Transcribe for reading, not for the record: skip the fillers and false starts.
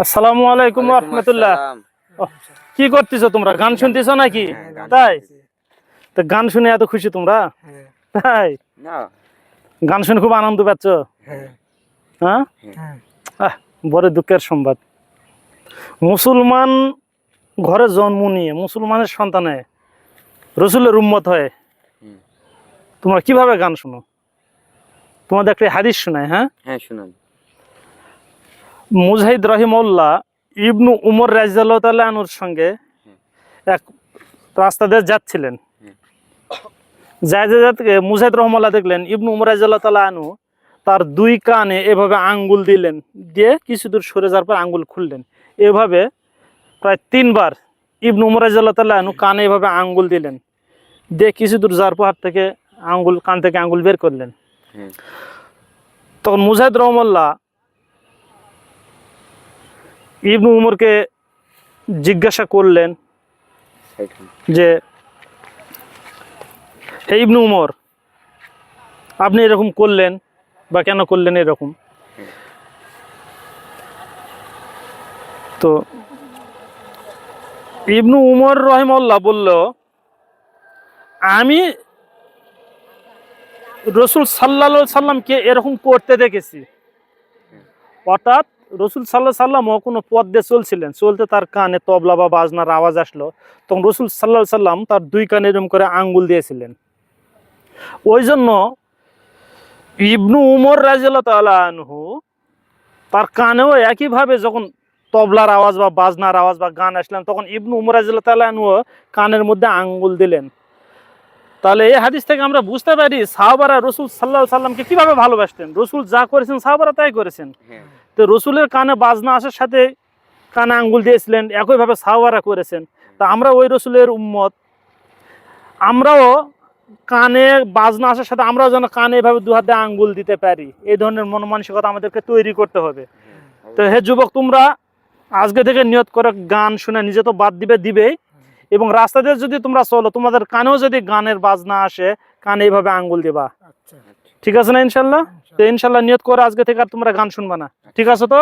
আসসালামু আলাইকুম ওয়া রাহমাতুল্লাহ। কি করতেছো তোমরা? গান শুনতেছো নাকি? তাই তো গান শুনে এত খুশি তোমরা? তাই গান শুনে খুব আনন্দ পাচ্ছ? হ্যাঁ, বড় দুঃখের সংবাদ। মুসলমান ঘরে জন্ম নিয়ে মুসলমানের সন্তানে রসুলের উম্মত হয়ে তোমরা কিভাবে গান শোনো? তোমাদের একটা হাদিস শোনায়। হ্যাঁ শুনান। মুজাহিদ রহিমাহুল্লাহ ইবনু উমর রাদিয়াল্লাহু তাআলা আনহুর সঙ্গে এক রাস্তা দিয়ে যাচ্ছিলেন। যাতে মুজাহিদ রহমাল্লাহ দেখলেন ইবনু উমর রাদিয়াল্লাহু তাআলা আনহু তার দুই কানে এভাবে আঙ্গুল দিলেন, দিয়ে কিছু দূর সরে যাওয়ার পর আঙ্গুল খুললেন। এভাবে প্রায় 3 বার ইবনু উমর রাদিয়াল্লাহু তাআলা আনহু কানে এভাবে আঙ্গুল দিলেন, দিয়ে কিছু দূর যাওয়ার পর থেকে কান থেকে আঙ্গুল বের করলেন। তখন মুজাহিদ রহমাল্লাহ ইবনু উমরকে জিজ্ঞাসা করলেন যে, হে ইবনু উমর, আপনি এরকম করলেন বা কেন করলেন এরকম? তো ইবনু উমর রহিমাহুল্লাহ বলল, আমি রসুল সাল্লাল্লাহু আলাইহি সাল্লামকে এরকম করতে দেখেছি। অর্থাৎ রসুল সাল্লাল্লাহু আলাইহি সাল্লামও কোনো পথ দিয়ে চলছিলেন, চলতে তার কানে তবলা বা বাজনার আওয়াজ আসলো, তখন রসুল সাল্লাল্লাহু আলাইহি সাল্লাম তার দুই কানে এরকম করে আঙ্গুল দিয়েছিলেন। ওই জন্য ইবনু উমর রাদিয়াল্লাহু তাআলা আনহু তার কানেও একইভাবে যখন তবলার আওয়াজ বা বাজনার আওয়াজ বা গান আসলেন, তখন ইবনু উমর রাদিয়াল্লাহু তাআলা আনহু কানের মধ্যে আঙ্গুল দিলেন। তাহলে এই হাদিস থেকে আমরা বুঝতে পারি সাহাবারা রসুল সাল্লাল্লাহু আলাইহি সাল্লামকে কিভাবে ভালোবাসতেন। রসুল যা করেছেন সাহাবারা তাই করেছেন। তো রসুলের কানে বাজনা আসার সাথে কানে আঙ্গুল দিয়েছিলেন, একইভাবে সাহাবারা করেছেন। তা আমরা ওই রসুলের উম্মত, আমরাও কানে বাজনা আসার সাথে আমরাও যেন কানে এভাবে দু হাত দিয়ে আঙ্গুল দিতে পারি, এই ধরনের মন মানসিকতা আমাদেরকে তৈরি করতে হবে। তো হে যুবক, তোমরা আজকে থেকে নিয়ত করে গান শুনে নিজে তো বাদ দিবেই, এবং রাস্তা দিয়ে যদি তোমরা চলো, তোমাদের কানেও যদি গানের বাজনা আসে, কানে এইভাবে আঙ্গুল দিবা। ঠিক আছে না ইনশাল্লাহ? তো ইনশাল্লাহ নিয়ত করে আজকে থেকে আর তোমরা গান শুনবা না। ঠিক আছে তো?